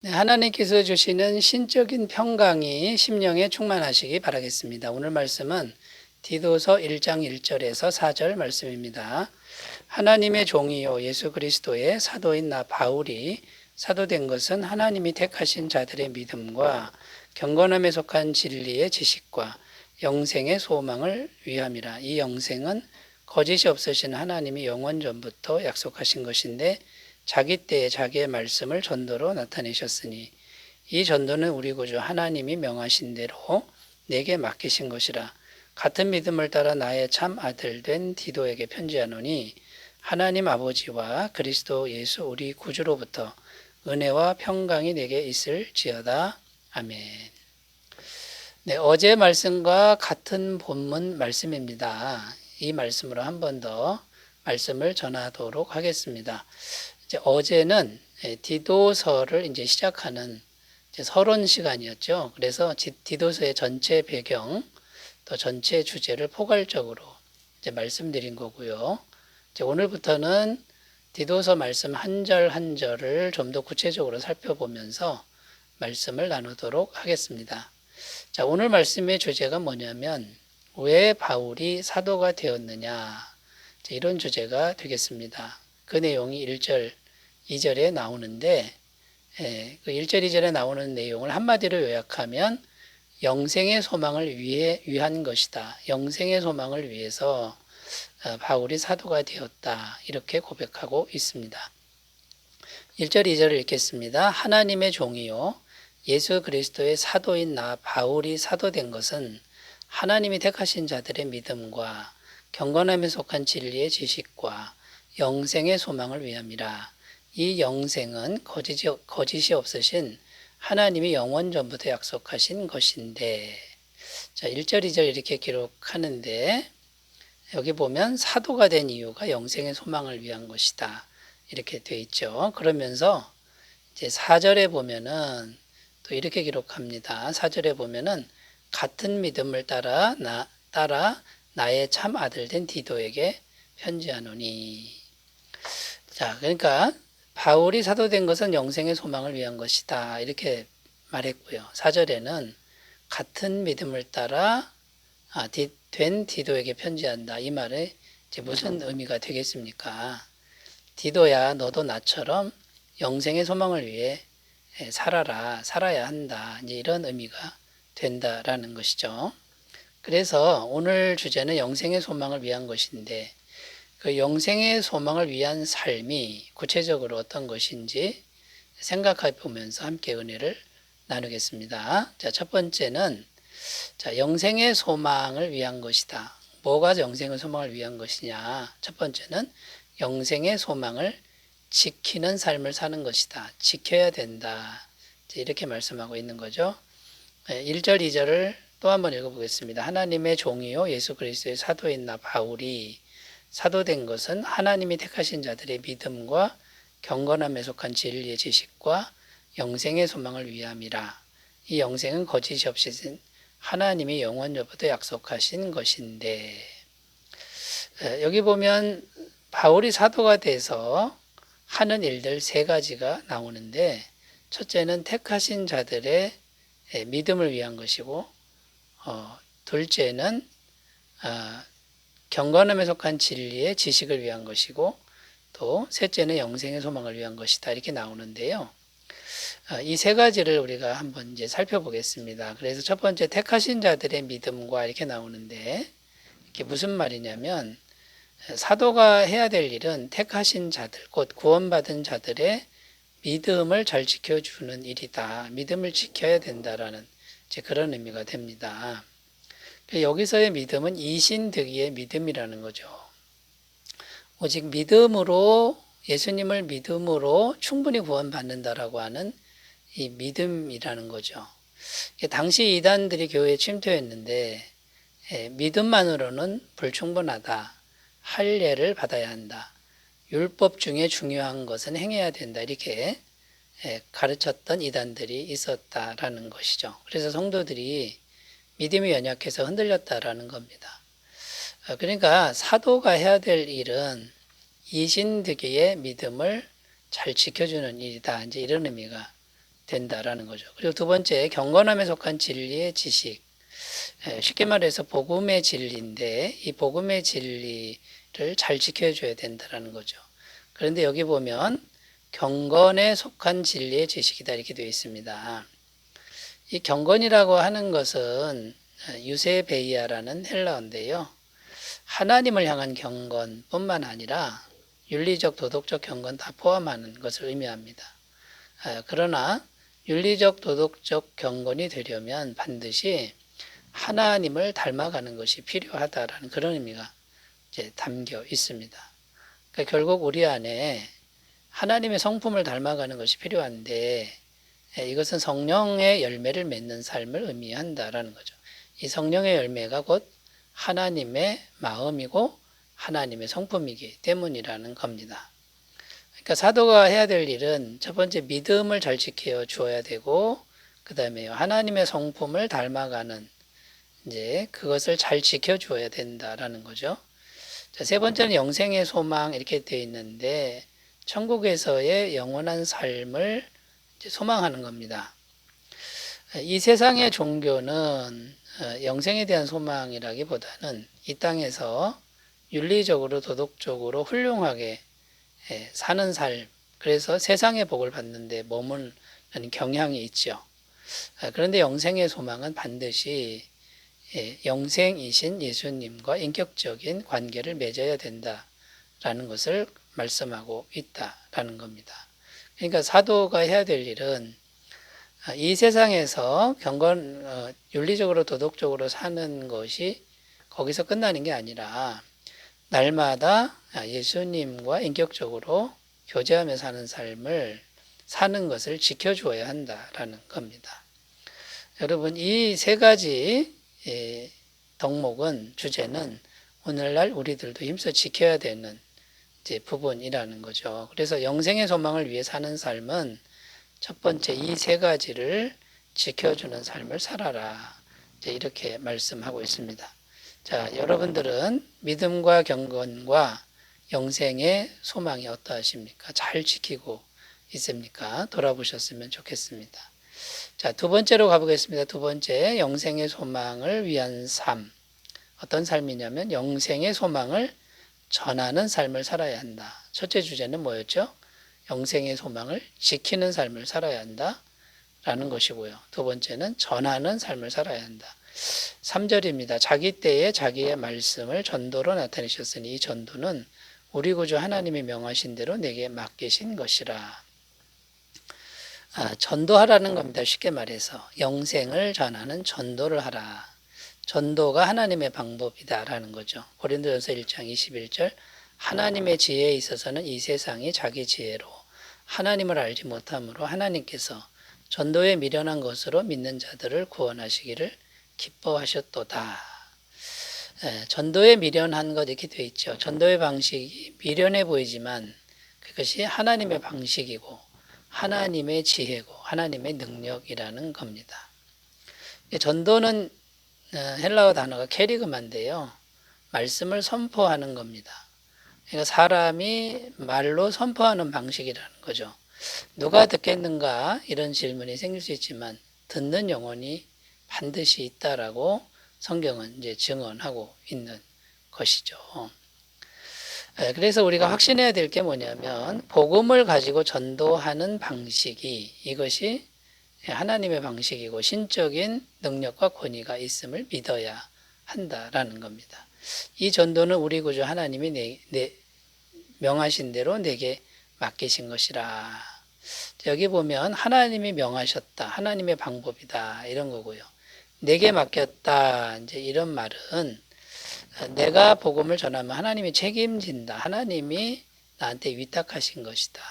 네, 하나님께서 주시는 신적인 평강이 심령에 충만하시기 바라겠습니다. 오늘 말씀은 디도서 1장 1절에서 4절 말씀입니다. 하나님의 종이요 예수 그리스도의 사도인 나 바울이 사도된 것은 하나님이 택하신 자들의 믿음과 경건함에 속한 진리의 지식과 영생의 소망을 위함이라. 이 영생은 거짓이 없으신 하나님이 영원 전부터 약속하신 것인데 자기 때에 자기의 말씀을 전도로 나타내셨으니 이 전도는 우리 구주 하나님이 명하신 대로 내게 맡기신 것이라. 같은 믿음을 따라 나의 참 아들 된 디도에게 편지하노니 하나님 아버지와 그리스도 예수 우리 구주로부터 은혜와 평강이 내게 있을지어다. 아멘. 네, 어제 말씀과 같은 본문 말씀입니다. 이 말씀으로 한 번 더 말씀을 전하도록 하겠습니다. 어제는 디도서를 이제 시작하는 서론 시간이었죠. 그래서 디도서의 전체 배경 또 전체 주제를 포괄적으로 이제 말씀드린 거고요. 이제 오늘부터는 디도서 말씀 한 절 한 절을 좀 더 구체적으로 살펴보면서 말씀을 나누도록 하겠습니다. 자, 오늘 말씀의 주제가 뭐냐면 왜 바울이 사도가 되었느냐, 이런 주제가 되겠습니다. 그 내용이 1절, 2절에 나오는데 그 1절, 2절에 나오는 내용을 한마디로 요약하면 영생의 소망을 위한 것이다. 영생의 소망을 위해서 바울이 사도가 되었다. 이렇게 고백하고 있습니다. 1절, 2절을 읽겠습니다. 하나님의 종이요 예수 그리스도의 사도인 나 바울이 사도된 것은 하나님이 택하신 자들의 믿음과 경건함에 속한 진리의 지식과 영생의 소망을 위함이라. 이 영생은 거짓이 없으신 하나님이 영원 전부터 약속하신 것인데, 자, 1절, 2절 이렇게 기록하는데 여기 보면 사도가 된 이유가 영생의 소망을 위한 것이다. 이렇게 돼 있죠. 그러면서 이제 4절에 보면은 또 이렇게 기록합니다. 4절에 보면은 같은 믿음을 따라 나의 참 아들 된 디도에게 편지하노니. 자, 그러니까 바울이 사도된 것은 영생의 소망을 위한 것이다. 이렇게 말했고요. 4절에는 같은 믿음을 따라 된 디도에게 편지한다. 이 말에 이제 무슨 의미가 되겠습니까? 디도야, 너도 나처럼 영생의 소망을 위해 살아야 한다. 이제 이런 의미가 된다라는 것이죠. 그래서 오늘 주제는 영생의 소망을 위한 것인데 그 영생의 소망을 위한 삶이 구체적으로 어떤 것인지 생각해 보면서 함께 은혜를 나누겠습니다. 자, 첫 번째는 영생의 소망을 위한 것이다. 뭐가 영생의 소망을 위한 것이냐? 첫 번째는 영생의 소망을 지키는 삶을 사는 것이다. 지켜야 된다. 이렇게 말씀하고 있는 거죠. 1절, 2절을 또 한번 읽어보겠습니다. 하나님의 종이요 예수 그리스도의 사도인 나 바울이 사도된 것은 하나님이 택하신 자들의 믿음과 경건함에 속한 진리의 지식과 영생의 소망을 위함이라. 이 영생은 거짓이 없으신 하나님이 영원전부터 약속하신 것인데, 여기 보면 바울이 사도가 돼서 하는 일들 세 가지가 나오는데, 첫째는 택하신 자들의 믿음을 위한 것이고, 둘째는 경건함에 속한 진리의 지식을 위한 것이고, 또 셋째는 영생의 소망을 위한 것이다. 이렇게 나오는데요. 이 세 가지를 우리가 한번 이제 살펴보겠습니다. 그래서 첫 번째 택하신 자들의 믿음과 이렇게 나오는데, 이게 무슨 말이냐면 사도가 해야 될 일은 택하신 자들, 곧 구원받은 자들의 믿음을 잘 지켜주는 일이다. 믿음을 지켜야 된다라는 이제 그런 의미가 됩니다. 여기서의 믿음은 이신득이의 믿음이라는 거죠. 오직 믿음으로, 예수님을 믿음으로 충분히 구원받는다라고 하는 이 믿음이라는 거죠. 당시 이단들이 교회에 침투했는데 믿음만으로는 불충분하다. 할례를 받아야 한다. 율법 중에 중요한 것은 행해야 된다. 이렇게 가르쳤던 이단들이 있었다라는 것이죠. 그래서 성도들이 믿음이 연약해서 흔들렸다라는 겁니다. 그러니까 사도가 해야 될 일은 이신득이의 믿음을 잘 지켜주는 일이다. 이제 이런 의미가 된다라는 거죠. 그리고 두 번째, 경건함에 속한 진리의 지식. 쉽게 말해서 복음의 진리인데 이 복음의 진리를 잘 지켜줘야 된다라는 거죠. 그런데 여기 보면 경건에 속한 진리의 지식이다 이렇게 되어 있습니다. 이 경건이라고 하는 것은 유세베이아라는 헬라어인데요. 하나님을 향한 경건뿐만 아니라 윤리적, 도덕적 경건 다 포함하는 것을 의미합니다. 그러나 윤리적, 도덕적 경건이 되려면 반드시 하나님을 닮아가는 것이 필요하다라는 그런 의미가 이제 담겨 있습니다. 그러니까 결국 우리 안에 하나님의 성품을 닮아가는 것이 필요한데 이것은 성령의 열매를 맺는 삶을 의미한다라는 거죠. 이 성령의 열매가 곧 하나님의 마음이고 하나님의 성품이기 때문이라는 겁니다. 그러니까 사도가 해야 될 일은 첫 번째 믿음을 잘 지켜 주어야 되고 그 다음에 하나님의 성품을 닮아가는 이제 그것을 잘 지켜 주어야 된다라는 거죠. 자, 세 번째는 영생의 소망 이렇게 되어 있는데 천국에서의 영원한 삶을 이제 소망하는 겁니다. 이 세상의 종교는 영생에 대한 소망이라기보다는 이 땅에서 윤리적으로 도덕적으로 훌륭하게 사는 삶, 그래서 세상의 복을 받는데 머무는 경향이 있죠. 그런데 영생의 소망은 반드시 영생이신 예수님과 인격적인 관계를 맺어야 된다라는 것을 말씀하고 있다라는 겁니다. 그러니까 사도가 해야 될 일은 이 세상에서 윤리적으로 도덕적으로 사는 것이 거기서 끝나는 게 아니라 날마다 예수님과 인격적으로 교제하며 사는 삶을 사는 것을 지켜주어야 한다라는 겁니다. 여러분, 이 세 가지 덕목은 주제는 오늘날 우리들도 힘써 지켜야 되는 이제 부분이라는 거죠. 그래서 영생의 소망을 위해 사는 삶은 첫 번째 이 세 가지를 지켜주는 삶을 살아라. 이제 이렇게 말씀하고 있습니다. 자, 여러분들은 믿음과 경건과 영생의 소망이 어떠하십니까? 잘 지키고 있습니까? 돌아보셨으면 좋겠습니다. 자, 두 번째로 가보겠습니다. 두 번째, 영생의 소망을 위한 삶. 어떤 삶이냐면 영생의 소망을 전하는 삶을 살아야 한다. 첫째 주제는 뭐였죠? 영생의 소망을 지키는 삶을 살아야 한다. 라는 것이고요. 두 번째는 전하는 삶을 살아야 한다. 3절입니다. 자기 때에 자기의 말씀을 전도로 나타내셨으니 이 전도는 우리 구주 하나님이 명하신 대로 내게 맡기신 것이라. 전도하라는 겁니다. 쉽게 말해서 영생을 전하는 전도를 하라. 전도가 하나님의 방법이다라는 거죠. 고린도전서 1장 21절 하나님의 지혜에 있어서는 이 세상이 자기 지혜로 하나님을 알지 못함으로 하나님께서 전도에 미련한 것으로 믿는 자들을 구원하시기를 기뻐하셨도다. 전도에 미련한 것 이렇게 되어 있죠. 전도의 방식이 미련해 보이지만 그것이 하나님의 방식이고 하나님의 지혜고 하나님의 능력이라는 겁니다. 전도는 헬라어 단어가 캐리그마인데요. 말씀을 선포하는 겁니다. 그러니까 사람이 말로 선포하는 방식이라는 거죠. 누가 듣겠는가 이런 질문이 생길 수 있지만 듣는 영혼이 반드시 있다라고 성경은 이제 증언하고 있는 것이죠. 그래서 우리가 확신해야 될 게 뭐냐면 복음을 가지고 전도하는 방식이 이것이 하나님의 방식이고 신적인 능력과 권위가 있음을 믿어야 한다라는 겁니다. 이 전도는 우리 구주 하나님이 명하신 대로 내게 맡기신 것이라. 여기 보면 하나님이 명하셨다. 하나님의 방법이다. 이런 거고요. 내게 맡겼다. 이제 이런 말은 내가 복음을 전하면 하나님이 책임진다. 하나님이 나한테 위탁하신 것이다.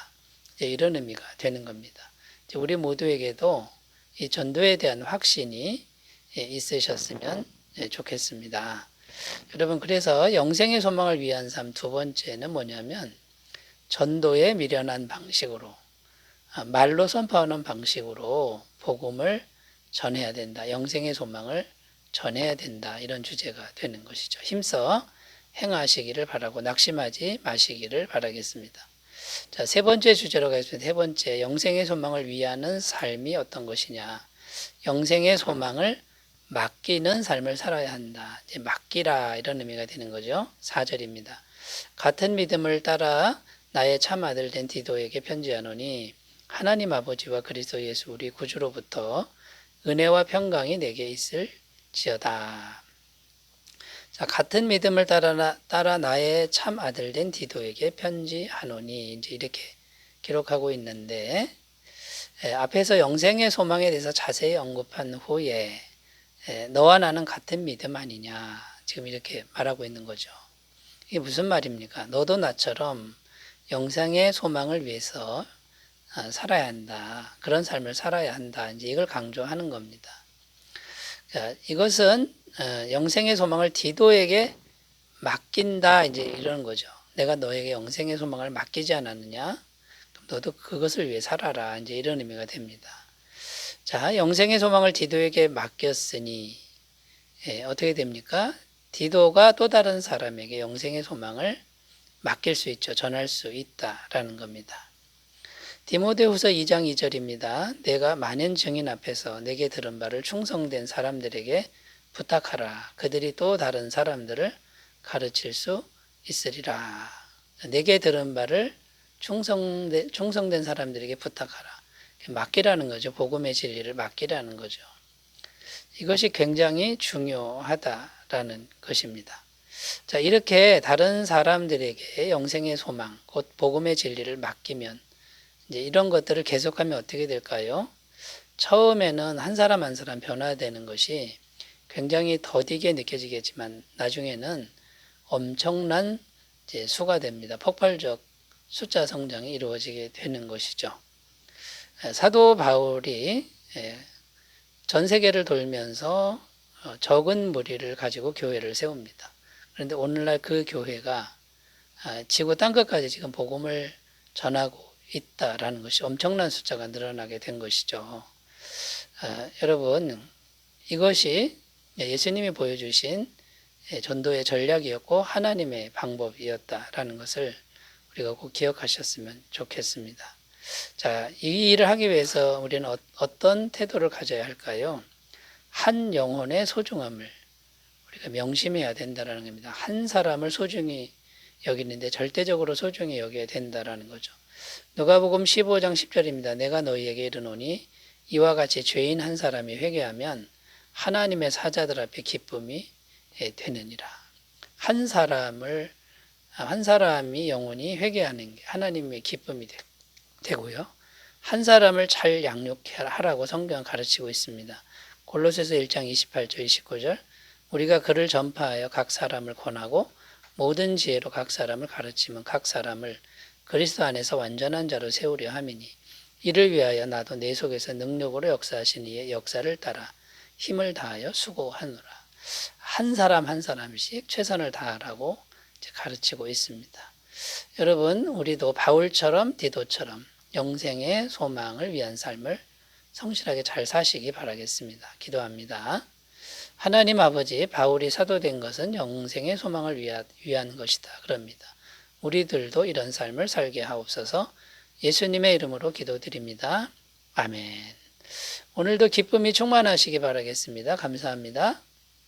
이제 이런 의미가 되는 겁니다. 이제 우리 모두에게도 이 전도에 대한 확신이 있으셨으면 좋겠습니다. 여러분, 그래서 영생의 소망을 위한 삶 두 번째는 뭐냐면 전도에 미련한 방식으로 말로 선포하는 방식으로 복음을 전해야 된다. 영생의 소망을 전해야 된다. 이런 주제가 되는 것이죠. 힘써 행하시기를 바라고 낙심하지 마시기를 바라겠습니다. 자, 세 번째 주제로 가겠습니다. 세 번째, 영생의 소망을 위하는 삶이 어떤 것이냐. 영생의 소망을 맡기는 삶을 살아야 한다. 이제 맡기라 이런 의미가 되는 거죠. 4절입니다. 같은 믿음을 따라 나의 참 아들 된 디도에게 편지하노니 하나님 아버지와 그리스도 예수 우리 구주로부터 은혜와 평강이 내게 있을지어다. 자, 같은 믿음을 따라 나의 참 아들 된 디도에게 편지하노니 이제 이렇게 기록하고 있는데 앞에서 영생의 소망에 대해서 자세히 언급한 후에 너와 나는 같은 믿음 아니냐 지금 이렇게 말하고 있는 거죠. 이게 무슨 말입니까? 너도 나처럼 영생의 소망을 위해서 살아야 한다. 그런 삶을 살아야 한다. 이제 이걸 강조하는 겁니다. 자, 이것은 영생의 소망을 디도에게 맡긴다. 이제 이런 거죠. 내가 너에게 영생의 소망을 맡기지 않았느냐? 그럼 너도 그것을 위해 살아라. 이제 이런 의미가 됩니다. 자, 영생의 소망을 디도에게 맡겼으니 어떻게 됩니까? 디도가 또 다른 사람에게 영생의 소망을 맡길 수 있죠. 전할 수 있다라는 겁니다. 디모데후서 2장 2절입니다. 내가 많은 증인 앞에서 내게 들은 바를 충성된 사람들에게 부탁하라. 그들이 또 다른 사람들을 가르칠 수 있으리라. 내게 들은 바를 충성된 사람들에게 부탁하라. 맡기라는 거죠. 복음의 진리를 맡기라는 거죠. 이것이 굉장히 중요하다라는 것입니다. 자, 이렇게 다른 사람들에게 영생의 소망, 곧 복음의 진리를 맡기면 이제 이런 것들을 계속하면 어떻게 될까요? 처음에는 한 사람 한 사람 변화되는 것이 굉장히 더디게 느껴지겠지만 나중에는 엄청난 이제 수가 됩니다. 폭발적 숫자 성장이 이루어지게 되는 것이죠. 사도 바울이 전 세계를 돌면서 적은 무리를 가지고 교회를 세웁니다. 그런데 오늘날 그 교회가 지구 땅끝까지 지금 복음을 전하고 있다라는 것이 엄청난 숫자가 늘어나게 된 것이죠. 여러분, 이것이 예수님이 보여주신 전도의 전략이었고 하나님의 방법이었다라는 것을 우리가 꼭 기억하셨으면 좋겠습니다. 자, 이 일을 하기 위해서 우리는 어떤 태도를 가져야 할까요? 한 영혼의 소중함을 우리가 명심해야 된다는 겁니다. 한 사람을 소중히 여기는데 절대적으로 소중히 여겨야 된다는 거죠. 누가복음 15장 10절입니다. 내가 너희에게 이르노니 이와 같이 죄인 한 사람이 회개하면 하나님의 사자들 앞에 기쁨이 되느니라. 한 사람이 영혼이 회개하는 게 하나님의 기쁨이 되고요. 한 사람을 잘 양육하라고 성경은 가르치고 있습니다. 골로새서 1장 28절 29절 우리가 그를 전파하여 각 사람을 권하고 모든 지혜로 각 사람을 가르치면 각 사람을 그리스도 안에서 완전한 자로 세우려 함이니 이를 위하여 나도 내 속에서 능력으로 역사하신 이의 역사를 따라 힘을 다하여 수고하노라. 한 사람 한 사람씩 최선을 다하라고 가르치고 있습니다. 여러분, 우리도 바울처럼 디도처럼 영생의 소망을 위한 삶을 성실하게 잘 사시기 바라겠습니다. 기도합니다. 하나님 아버지, 바울이 사도된 것은 영생의 소망을 위한 것이다. 그럽니다. 우리들도 이런 삶을 살게 하옵소서. 예수님의 이름으로 기도드립니다. 아멘. 오늘도 기쁨이 충만하시기 바라겠습니다. 감사합니다.